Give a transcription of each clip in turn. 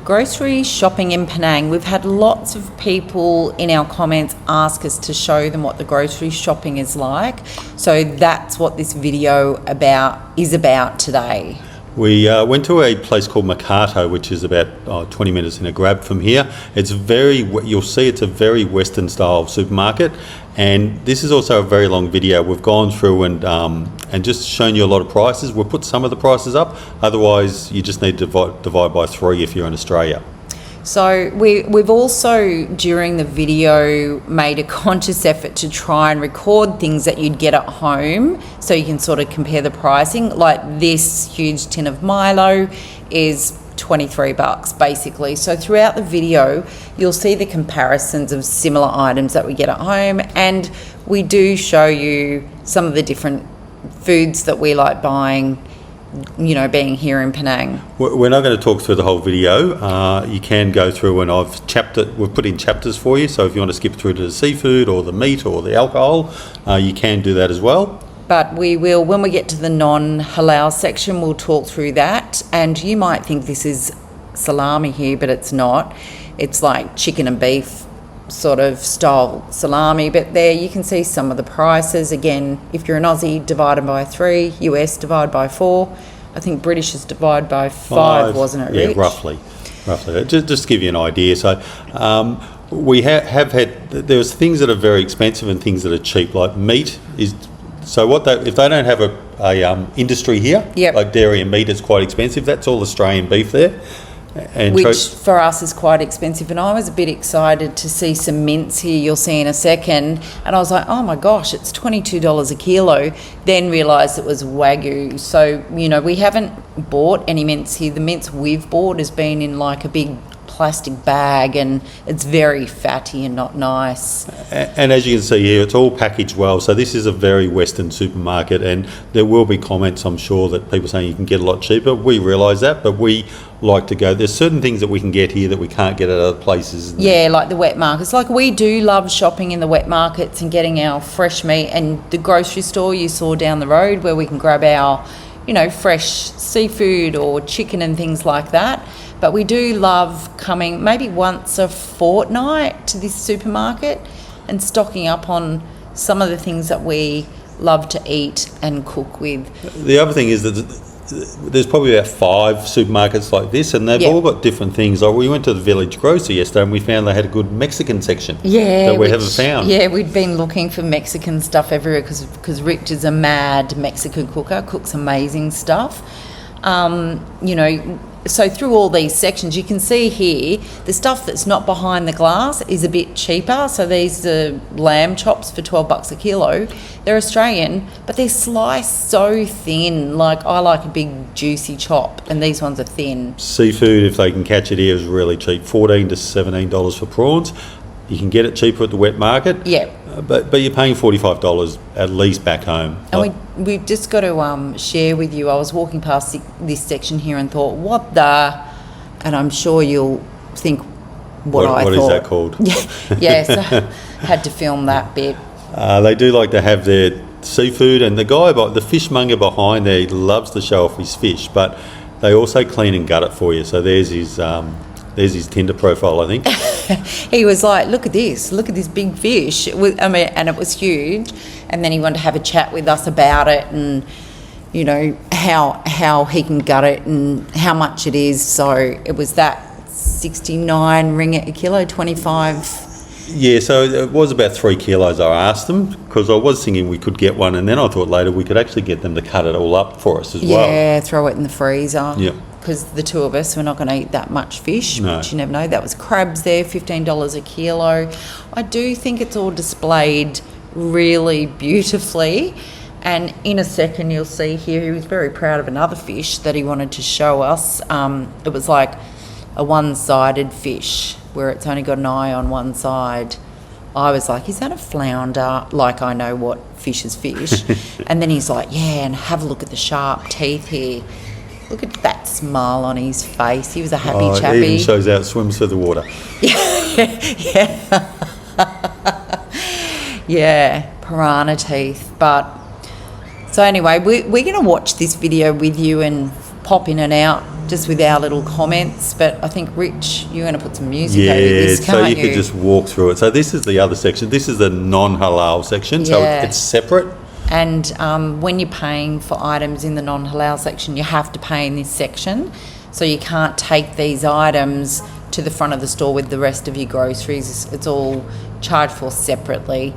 Grocery shopping in Penang. We've had lots of people in our comments ask us to show them what the grocery shopping is like. So that's what this video is about today. We went to a place called Mercato, which is about 20 minutes in a grab from here. You'll see it's a very Western style supermarket, and this is also a very long video. We've gone through and just shown you a lot of prices. We'll put some of the prices up, otherwise you just need to divide by 3 if you're in Australia. So we've also, during the video, made a conscious effort to try and record things that you'd get at home so you can sort of compare the pricing. Like this huge tin of Milo is $23 basically. So throughout the video, you'll see the comparisons of similar items that we get at home, and we do show you some of the different foods that we like buying, you know, being here in Penang. We're not going to talk through the whole video. You can go through, and we've put in chapters for you, so if you want to skip through to the seafood or the meat or the alcohol, you can do that as well. But we will, when we get to the non-halal section, we'll talk through that. And you might think this is salami here, but it's not. It's like chicken and beef sort of style salami, but there you can see some of the prices. Again, if you're an Aussie, divided by 3, US divided by 4. I think British is divided by 5, wasn't it, Rich? Yeah, roughly. Just to give you an idea. So we have had, there's things that are very expensive and things that are cheap, like meat is. So if they don't have a industry here, yep, like dairy and meat, it's quite expensive. That's all Australian beef there. Which for us is quite expensive, and I was a bit excited to see some mince here, you'll see in a second, and I was like, oh my gosh, it's $22 a kilo, then realised it was Wagyu. So, you know, we haven't bought any mince here. The mince we've bought has been in like a big plastic bag, and it's very fatty and not nice. And as you can see here, it's all packaged well. So this is a very Western supermarket, and there will be comments, I'm sure, that people saying you can get a lot cheaper. We realise that, but we like to go. There's certain things that we can get here that we can't get at other places. Yeah, like the wet markets. Like we do love shopping in the wet markets and getting our fresh meat, and the grocery store you saw down the road where we can grab our, you know, fresh seafood or chicken and things like that. But we do love coming maybe once a fortnight to this supermarket and stocking up on some of the things that we love to eat and cook with. The other thing is that there's probably about 5 supermarkets like this, and they've all got different things. Like we went to the Village Grocer yesterday and we found they had a good Mexican section that we haven't found. Yeah, we'd been looking for Mexican stuff everywhere because Rich is a mad Mexican cooker, cooks amazing stuff. You know, so through all these sections, you can see here, the stuff that's not behind the glass is a bit cheaper. So these are lamb chops for $12 a kilo. They're Australian, but they're sliced so thin. Like I like a big juicy chop, and these ones are thin. Seafood, if they can catch it here, is really cheap. $14 to $17 for prawns. You can get it cheaper at the wet market. Yeah. But you're paying $45 at least back home. And we've just got to share with you, I was walking past this section here and thought, what the... And I'm sure you'll think what I thought. What is that called? Yeah, so had to film that bit. They do like to have their seafood, and the fishmonger behind there loves to show off his fish, but they also clean and gut it for you. So there's his Tinder profile, I think. He was like, look at this big fish. And it was huge. And then he wanted to have a chat with us about it, and, you know, how he can gut it and how much it is. So it was that 69 ringgit a kilo, 25. Yeah, so it was about 3 kilos. I asked them because I was thinking we could get one, and then I thought later we could actually get them to cut it all up for us as well. Yeah, throw it in the freezer. Yeah. Because the two of us, we're not going to eat that much fish, No. but you never know. That was crabs there, $15 a kilo. I do think it's all displayed really beautifully. And in a second, you'll see here, he was very proud of another fish that he wanted to show us. It was like a one-sided fish where it's only got an eye on one side. I was like, is that a flounder? Like, I know what fish is fish. And then he's like, yeah, and have a look at the sharp teeth here. Look at that smile on his face. He was a happy chappy. It even shows how it swims through the water. Yeah, piranha teeth. But so anyway, we're going to watch this video with you and pop in and out just with our little comments. But I think, Rich, you're going to put some music over Yeah, this, so can't you could just walk through it. So this is the other section. This is the non-halal section, so Yeah. it's separate. And when you're paying for items in the non-halal section, you have to pay in this section. So you can't take these items to the front of the store with the rest of your groceries. It's all charged for separately.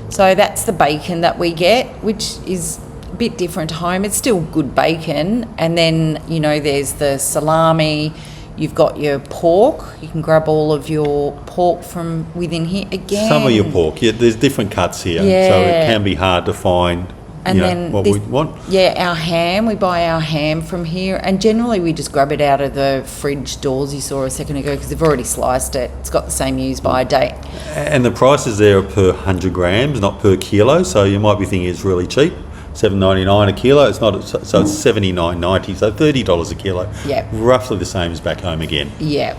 So that's the bacon that we get, which is a bit different to home. It's still good bacon. And then, you know, there's the salami. You've got your pork. You can grab all of your pork from within here again. Some of your pork, yeah, there's different cuts here, so Yeah. it can be hard to find. And you know, then what this- we want. Yeah, our ham, we buy our ham from here, and generally we just grab it out of the fridge doors you saw a second ago because they've already sliced it. It's got the same use-by date. And the prices there are per 100 grams, not per kilo, so you might be thinking it's really cheap. $7.99 a kilo. It's not, so it's $79.90, so $30 a kilo. Yeah. Roughly the same as back home again. Yeah,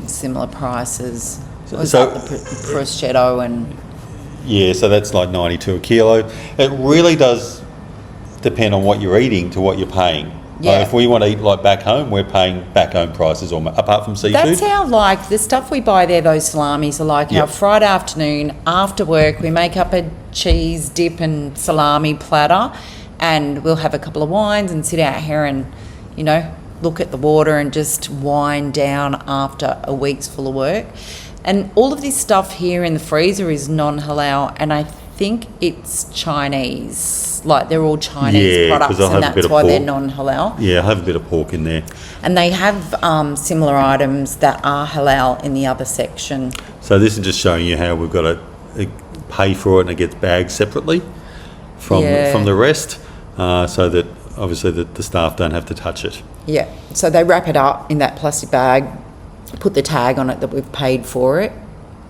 similar prices. Was so- that the prosciutto and... Yeah, so that's like 92 a kilo. It really does depend on what you're eating to what you're paying. Yeah. If we want to eat like back home, we're paying back home prices, apart from seafood. That's our, like, the stuff we buy there, those salamis are like Yep. our Friday afternoon after work. We make up a cheese dip and salami platter, and we'll have a couple of wines and sit out here and, you know, look at the water and just wind down after a week's full of work. And all of this stuff here in the freezer is non-halal, and I think it's Chinese. Like, they're all Chinese Yeah, 'cause products, they'll have and a bit that's of why they're pork. non-halal. Yeah, have a bit of pork in there. And they have similar items that are halal in the other section. So this is just showing you how we've got to pay for it, and it gets bagged separately from Yeah. from the rest, so that obviously the staff don't have to touch it. Yeah, so they wrap it up in that plastic bag, put the tag on it that we've paid for it,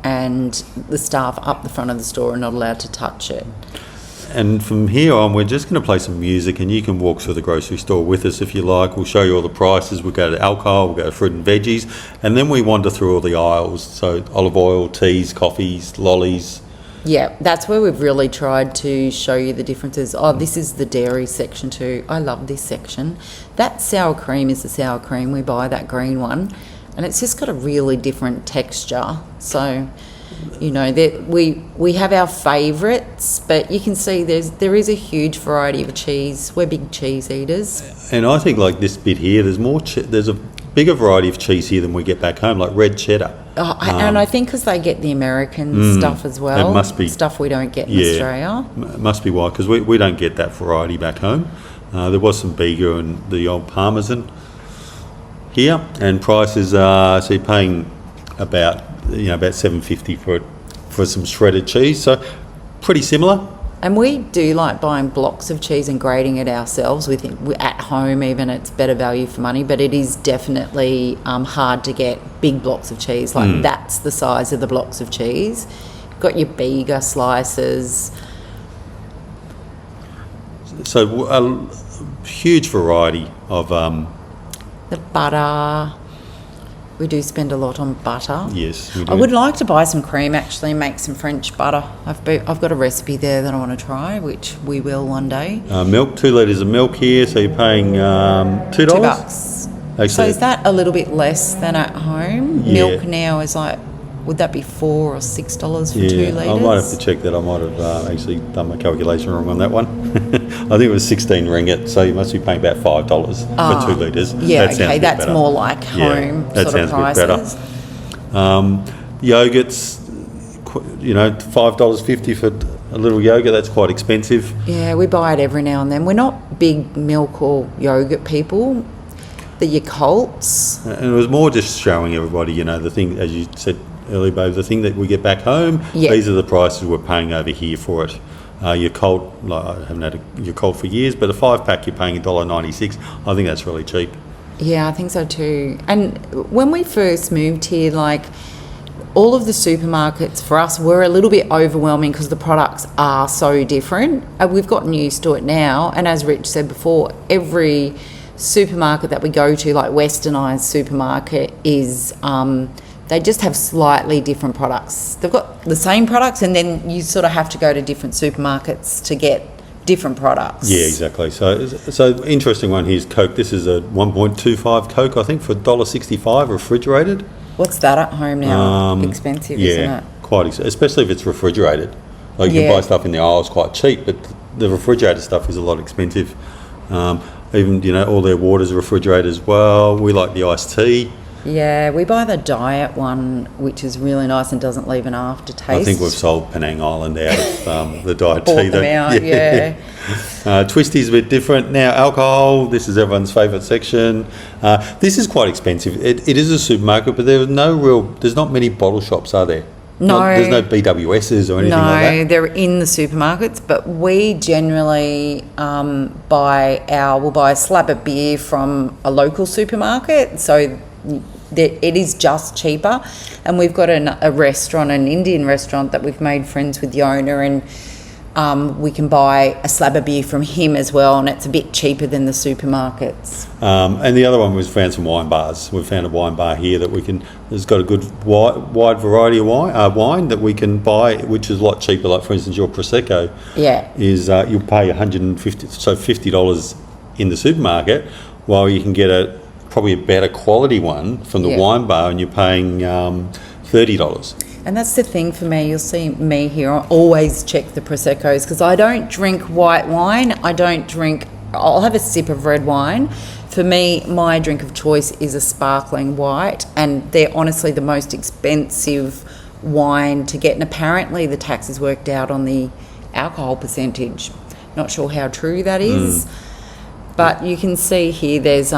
and the staff up the front of the store are not allowed to touch it. And from here on, we're just going to play some music, and you can walk through the grocery store with us if you like. We'll show you all the prices. We'll go to alcohol, we'll go to fruit and veggies, and then we wander through all the aisles. So olive oil, teas, coffees, lollies. Yeah, that's where we've really tried to show you the differences. Oh, this is the dairy section too. I love this section. That sour cream is the sour cream we buy, that green one, and it's just got a really different texture. So, you know, that we have our favourites, but you can see there is a huge variety of cheese. We're big cheese eaters. And I think like this bit here, there's a bigger variety of cheese here than we get back home, like red cheddar. And I think because they get the American stuff as well. It must be. Stuff we don't get in Australia. Must be why, because we don't get that variety back home. There was some Bega and the old Parmesan here, and prices are, so you're paying about $7.50 for some shredded cheese, so pretty similar. And we do like buying blocks of cheese and grating it ourselves. We think at home even it's better value for money, but it is definitely hard to get big blocks of cheese. Like that's the size of the blocks of cheese. Got your Bega slices. So a huge variety of The butter. We do spend a lot on butter. yes, we do. I would like to buy some cream actually and make some French butter. I've got a recipe there that I want to try, which we will one day. Milk, 2 litres of milk here, so you're paying $2. $2. Actually, So is that a little bit less than at home? Yeah. Milk now is like, would that be $4 or $6 for 2 litres? I might have to check that. I might have actually done my calculation wrong on that one. I think it was 16 ringgit, so you must be paying about $5 for 2 litres. Yeah, That sounds a okay, bit that's better. more like Yeah, home that sort of sounds a bit prices. Yogurts, $5.50 for a little yogurt. That's quite expensive. Yeah, we buy it every now and then. We're not big milk or yogurt people. The Yakults. And it was more just showing everybody, the thing, as you said earlier, babe, the thing that we get back home, Yeah. these are the prices we're paying over here for it. Yakult, like, I haven't had a Yakult for years, but a 5-pack you're paying $1.96. I think that's really cheap. Yeah, I think so too. And when we first moved here, like all of the supermarkets for us were a little bit overwhelming because the products are so different. We've gotten used to it now. And as Rich said before, every supermarket that we go to, like Westernised supermarket, is they just have slightly different products. They've got the same products, and then you sort of have to go to different supermarkets to get different products. Yeah, exactly. So interesting one here's Coke. This is a 1.25 Coke, I think, for $1.65 refrigerated. What's that at home now? Expensive, isn't it? Quite, especially if it's refrigerated. Like you can buy stuff in the aisles quite cheap, but the refrigerated stuff is a lot expensive. Even, you know, all their water's refrigerated as well. We like the iced tea. Yeah, we buy the diet one, which is really nice and doesn't leave an aftertaste. I think we've sold Penang Island out of the diet Bought tea. them out, yeah. Twisty's a bit different. Now, alcohol, this is everyone's favourite section. This is quite expensive. It is a supermarket, but there's not many bottle shops, are there? No. There's no BWSs or anything like that? No, they're in the supermarkets, but we generally we'll buy a slab of beer from a local supermarket, so it is just cheaper. And we've got a restaurant, an Indian restaurant that we've made friends with the owner, and we can buy a slab of beer from him as well, and it's a bit cheaper than the supermarkets. And the other one was found some wine bars. We've found a wine bar here that has got a good wide variety of wine that we can buy, which is a lot cheaper. Like, for instance, your Prosecco is you'll pay $50 in the supermarket, while you can get probably a better quality one from the wine bar, and you're paying $30. And that's the thing for me. You'll see me here. I always check the Proseccos because I don't drink white wine. I'll have a sip of red wine. For me, my drink of choice is a sparkling white, and they're honestly the most expensive wine to get. And apparently the tax is worked out on the alcohol percentage. Not sure how true that is. But you can see here there's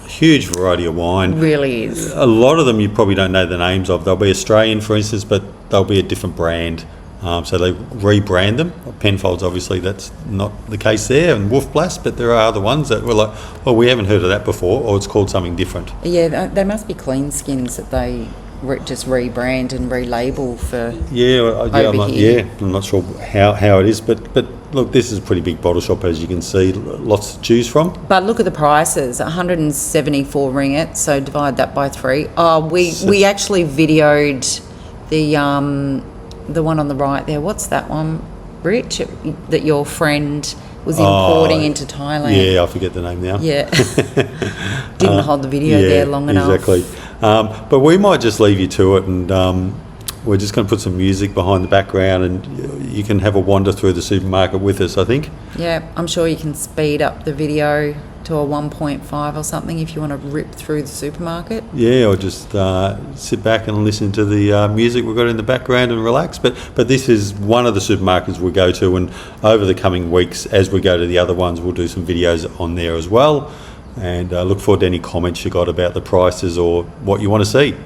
huge variety of wine. Really is. A lot of them you probably don't know the names of. They'll be Australian, for instance, but they'll be a different brand. So they rebrand them. Penfolds, obviously, that's not the case there, and Wolf Blast, but there are other ones that were like, oh, we haven't heard of that before, or it's called something different. Yeah, they must be clean skins that they just rebrand and relabel for I'm not sure how it is, but look, this is a pretty big bottle shop, as you can see, lots to choose from. But look at the prices, 174 ringgit, so divide that by 3. We actually videoed the one on the right there. What's that one, Rich, that your friend was importing into Thailand? Yeah, I forget the name now. Yeah. Didn't hold the video there long enough. Exactly. But we might just leave you to it, and we're just going to put some music behind the background, and you can have a wander through the supermarket with us, I think. Yeah, I'm sure you can speed up the video to a 1.5 or something if you want to rip through the supermarket. Yeah, or just sit back and listen to the music we've got in the background and relax. But this is one of the supermarkets we go to, and over the coming weeks, as we go to the other ones, we'll do some videos on there as well. And look forward to any comments you got about the prices or what you want to see.